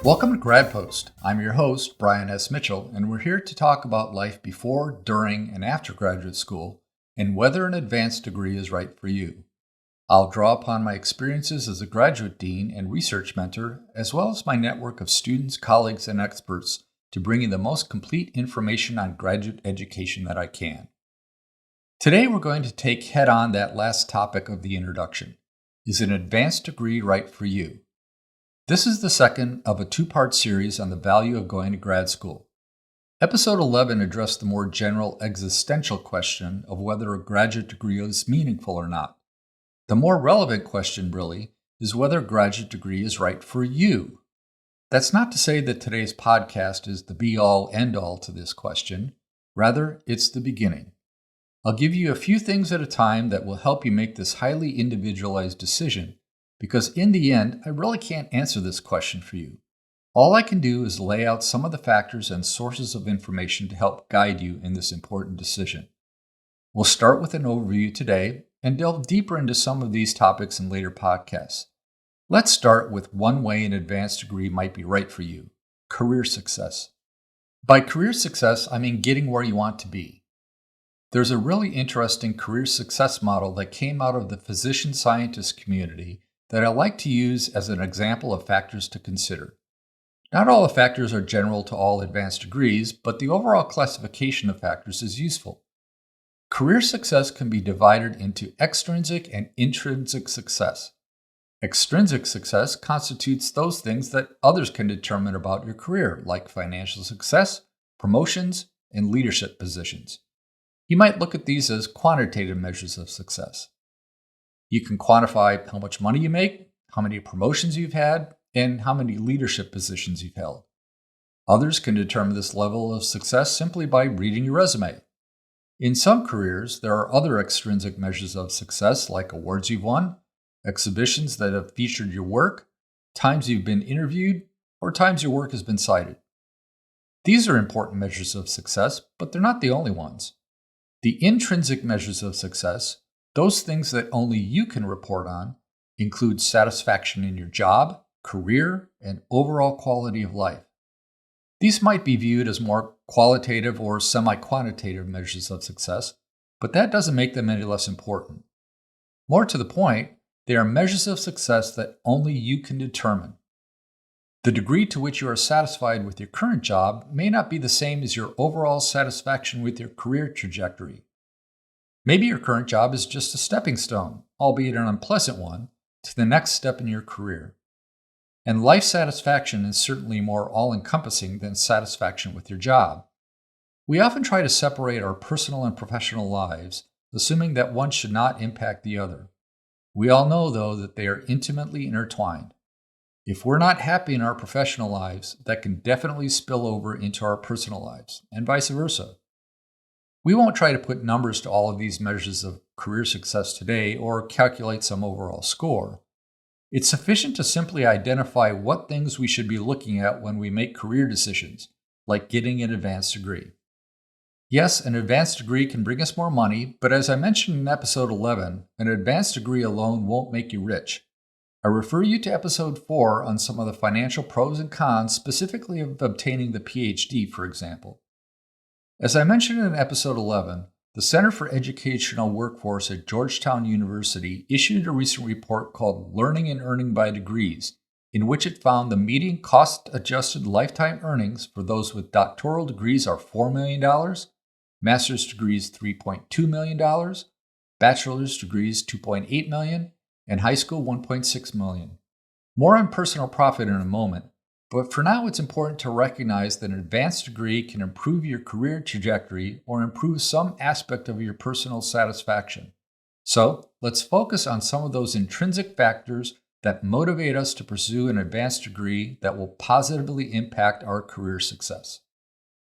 Welcome to Grad-post. I'm your host, Brian S. Mitchell, and we're here to talk about life before, during, and after graduate school and whether an advanced degree is right for you. I'll draw upon my experiences as a graduate dean and research mentor, as well as my network of students, colleagues, and experts to bring you the most complete information on graduate education that I can. Today, we're going to take head on that last topic of the introduction. Is an advanced degree right for you? This is the second of a two-part series on the value of going to grad school. Episode 11 addressed the more general existential question of whether a graduate degree is meaningful or not. The more relevant question, really, is whether a graduate degree is right for you. That's not to say that today's podcast is the be-all, end-all to this question. Rather, it's the beginning. I'll give you a few things at a time that will help you make this highly individualized decision, because in the end, I really can't answer this question for you. All I can do is lay out some of the factors and sources of information to help guide you in this important decision. We'll start with an overview today and delve deeper into some of these topics in later podcasts. Let's start with one way an advanced degree might be right for you: career success. By career success, I mean getting where you want to be. There's a really interesting career success model that came out of the physician-scientist community that I like to use as an example of factors to consider. Not all the factors are general to all advanced degrees, but the overall classification of factors is useful. Career success can be divided into extrinsic and intrinsic success. Extrinsic success constitutes those things that others can determine about your career, like financial success, promotions, and leadership positions. You might look at these as quantitative measures of success. You can quantify how much money you make, how many promotions you've had, and how many leadership positions you've held. Others can determine this level of success simply by reading your resume. In some careers, there are other extrinsic measures of success like awards you've won, exhibitions that have featured your work, times you've been interviewed, or times your work has been cited. These are important measures of success, but they're not the only ones. The intrinsic measures of success, those things that only you can report on, include satisfaction in your job, career, and overall quality of life. These might be viewed as more qualitative or semi-quantitative measures of success, but that doesn't make them any less important. More to the point, they are measures of success that only you can determine. The degree to which you are satisfied with your current job may not be the same as your overall satisfaction with your career trajectory. Maybe your current job is just a stepping stone, albeit an unpleasant one, to the next step in your career. And life satisfaction is certainly more all-encompassing than satisfaction with your job. We often try to separate our personal and professional lives, assuming that one should not impact the other. We all know, though, that they are intimately intertwined. If we're not happy in our professional lives, that can definitely spill over into our personal lives, and vice versa. We won't try to put numbers to all of these measures of career success today or calculate some overall score. It's sufficient to simply identify what things we should be looking at when we make career decisions, like getting an advanced degree. Yes, an advanced degree can bring us more money, but as I mentioned in episode 11, an advanced degree alone won't make you rich. I refer you to episode 4 on some of the financial pros and cons, specifically of obtaining the PhD, for example. As I mentioned in episode 11, the Center for Educational Workforce at Georgetown University issued a recent report called Learning and Earning by Degrees, in which it found the median cost-adjusted lifetime earnings for those with doctoral degrees are $4 million, master's degrees $3.2 million, bachelor's degrees $2.8 million, and high school $1.6 million. More on personal profit in a moment, but for now it's important to recognize that an advanced degree can improve your career trajectory or improve some aspect of your personal satisfaction. So let's focus on some of those intrinsic factors that motivate us to pursue an advanced degree that will positively impact our career success.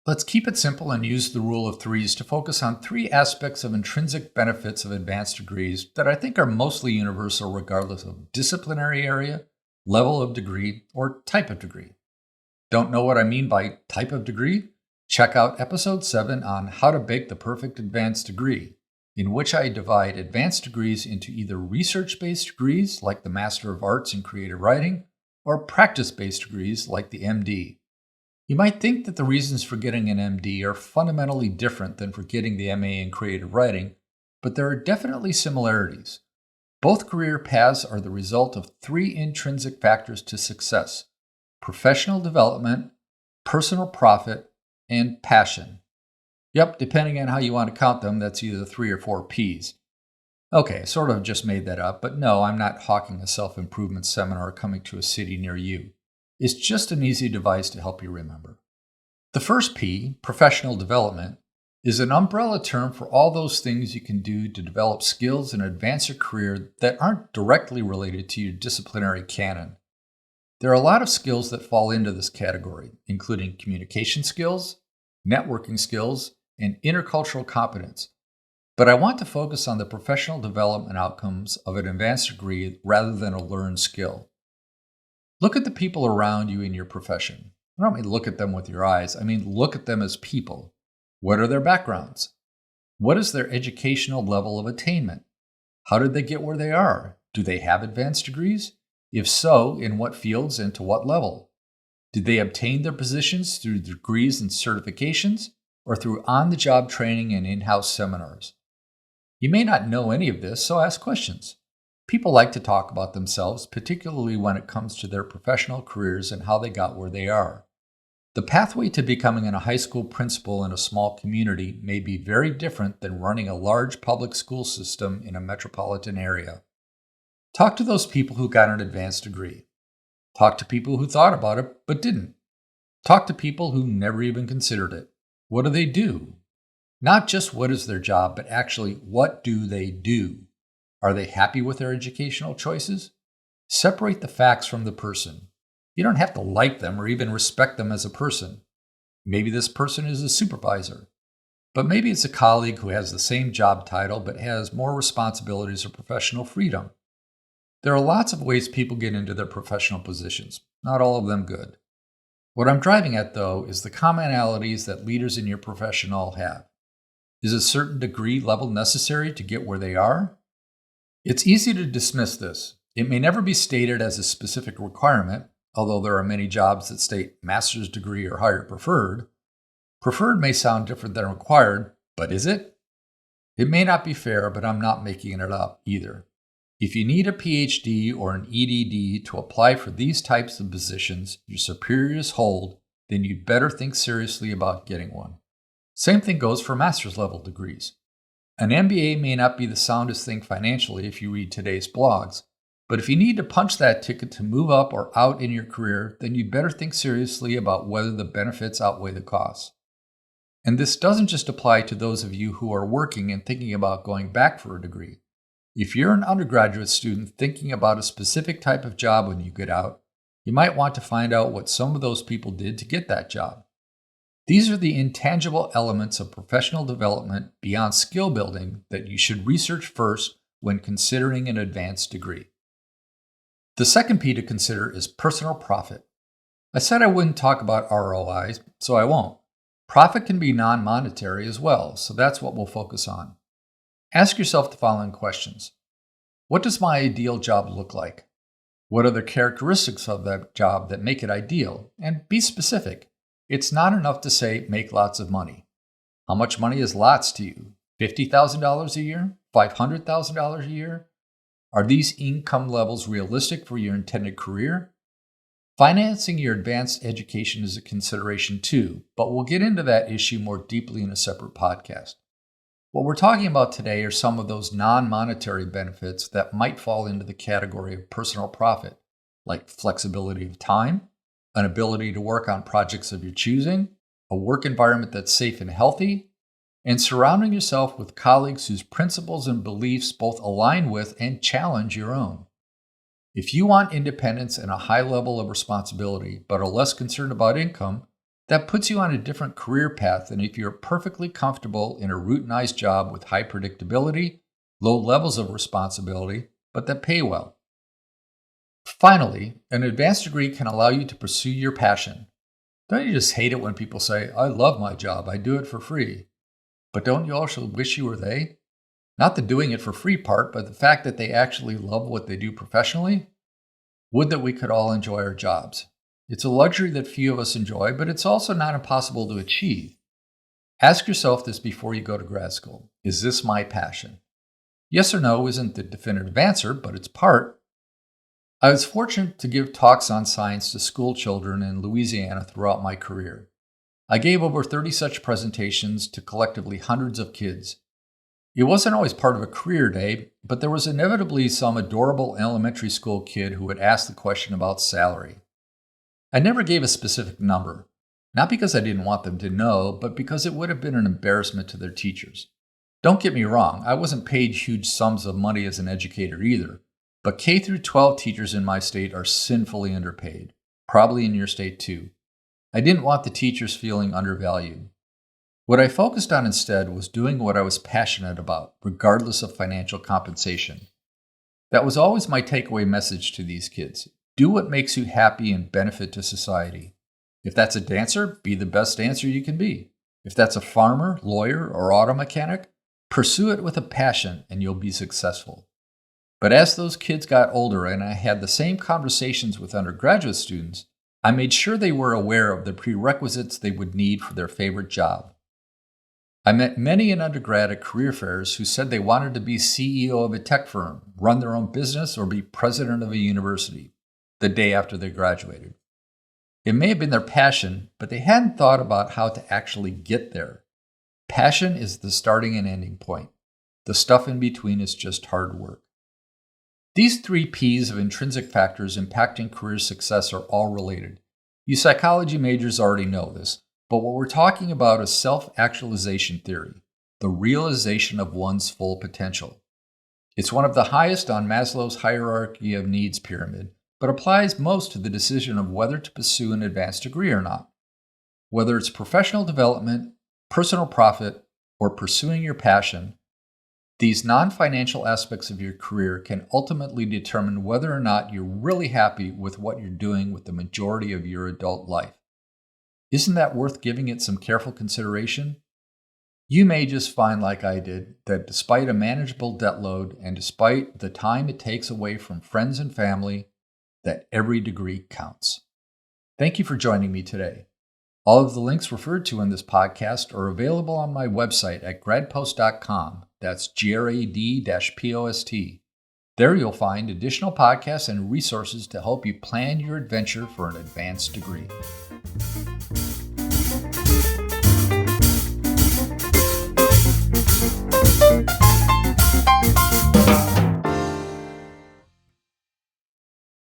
Let's keep it simple and use the rule of threes to focus on 3 aspects of intrinsic benefits of advanced degrees that I think are mostly universal regardless of disciplinary area, level of degree, or type of degree. Don't know what I mean by type of degree? Check out episode 7 on how to bake the perfect advanced degree, in which I divide advanced degrees into either research-based degrees like the Master of Arts in Creative Writing or practice-based degrees like the MD. You might think that the reasons for getting an MD are fundamentally different than for getting the MA in Creative Writing, but there are definitely similarities. Both career paths are the result of 3 intrinsic factors to success: professional development, personal profit, and passion. Yep, depending on how you want to count them, that's either 3 or 4 Ps. Okay, sort of just made that up, but no, I'm not hawking a self-improvement seminar coming to a city near you. It's just an easy device to help you remember. The first P, professional development, is an umbrella term for all those things you can do to develop skills and advance your career that aren't directly related to your disciplinary canon. There are a lot of skills that fall into this category, including communication skills, networking skills, and intercultural competence. But I want to focus on the professional development outcomes of an advanced degree rather than a learned skill. Look at the people around you in your profession. I don't mean look at them with your eyes, I mean look at them as people. What are their backgrounds? What is their educational level of attainment? How did they get where they are? Do they have advanced degrees? If so, in what fields and to what level? Did they obtain their positions through degrees and certifications or through on-the-job training and in-house seminars? You may not know any of this, so ask questions. People like to talk about themselves, particularly when it comes to their professional careers and how they got where they are. The pathway to becoming a high school principal in a small community may be very different than running a large public school system in a metropolitan area. Talk to those people who got an advanced degree. Talk to people who thought about it but didn't. Talk to people who never even considered it. What do they do? Not just what is their job, but actually what do they do? Are they happy with their educational choices? Separate the facts from the person. You don't have to like them or even respect them as a person. Maybe this person is a supervisor, but maybe it's a colleague who has the same job title but has more responsibilities or professional freedom. There are lots of ways people get into their professional positions, not all of them good. What I'm driving at, though, is the commonalities that leaders in your profession all have. Is a certain degree level necessary to get where they are? It's easy to dismiss this. It may never be stated as a specific requirement, although there are many jobs that state master's degree or higher preferred. Preferred may sound different than required, but is it? It may not be fair, but I'm not making it up either. If you need a PhD or an EDD to apply for these types of positions your superiors hold, then you'd better think seriously about getting one. Same thing goes for master's level degrees. An MBA may not be the soundest thing financially if you read today's blogs, but if you need to punch that ticket to move up or out in your career, then you'd better think seriously about whether the benefits outweigh the costs. And this doesn't just apply to those of you who are working and thinking about going back for a degree. If you're an undergraduate student thinking about a specific type of job when you get out, you might want to find out what some of those people did to get that job. These are the intangible elements of professional development beyond skill building that you should research first when considering an advanced degree. The second P to consider is personal profit. I said I wouldn't talk about ROI, so I won't. Profit can be non-monetary as well, so that's what we'll focus on. Ask yourself the following questions. What does my ideal job look like? What are the characteristics of that job that make it ideal? And be specific. It's not enough to say make lots of money. How much money is lots to you? $50,000 a year? $500,000 a year? Are these income levels realistic for your intended career? Financing your advanced education is a consideration too, but we'll get into that issue more deeply in a separate podcast. What we're talking about today are some of those non-monetary benefits that might fall into the category of personal profit, like flexibility of time, an ability to work on projects of your choosing, a work environment that's safe and healthy, and surrounding yourself with colleagues whose principles and beliefs both align with and challenge your own. If you want independence and a high level of responsibility, but are less concerned about income, that puts you on a different career path than if you're perfectly comfortable in a routinized job with high predictability, low levels of responsibility, but that pay well. Finally, an advanced degree can allow you to pursue your passion. Don't you just hate it when people say, I love my job, I do it for free? But don't you also wish you were they? Not the doing it for free part, but the fact that they actually love what they do professionally? Would that we could all enjoy our jobs. It's a luxury that few of us enjoy, but it's also not impossible to achieve. Ask yourself this before you go to grad school. Is this my passion? Yes or no isn't the definitive answer, but it's part. I was fortunate to give talks on science to school children in Louisiana throughout my career. I gave over 30 such presentations to collectively hundreds of kids. It wasn't always part of a career day, but there was inevitably some adorable elementary school kid who would ask the question about salary. I never gave a specific number, not because I didn't want them to know, but because it would have been an embarrassment to their teachers. Don't get me wrong, I wasn't paid huge sums of money as an educator either, but K through 12 teachers in my state are sinfully underpaid, probably in your state too. I didn't want the teachers feeling undervalued. What I focused on instead was doing what I was passionate about, regardless of financial compensation. That was always my takeaway message to these kids. Do what makes you happy and benefit to society. If that's a dancer, be the best dancer you can be. If that's a farmer, lawyer, or auto mechanic, pursue it with a passion and you'll be successful. But as those kids got older and I had the same conversations with undergraduate students, I made sure they were aware of the prerequisites they would need for their favorite job. I met many in undergrad at career fairs who said they wanted to be CEO of a tech firm, run their own business, or be president of a university the day after they graduated. It may have been their passion, but they hadn't thought about how to actually get there. Passion is the starting and ending point. The stuff in between is just hard work. These 3 P's of intrinsic factors impacting career success are all related. You psychology majors already know this. But what we're talking about is self-actualization theory, the realization of one's full potential. It's one of the highest on Maslow's hierarchy of needs pyramid, but applies most to the decision of whether to pursue an advanced degree or not. Whether it's professional development, personal profit, or pursuing your passion, these non-financial aspects of your career can ultimately determine whether or not you're really happy with what you're doing with the majority of your adult life. Isn't that worth giving it some careful consideration? You may just find, like I did, that despite a manageable debt load and despite the time it takes away from friends and family, that every degree counts. Thank you for joining me today. All of the links referred to in this podcast are available on my website at grad-post.com. That's grad-post. There you'll find additional podcasts and resources to help you plan your adventure for an advanced degree.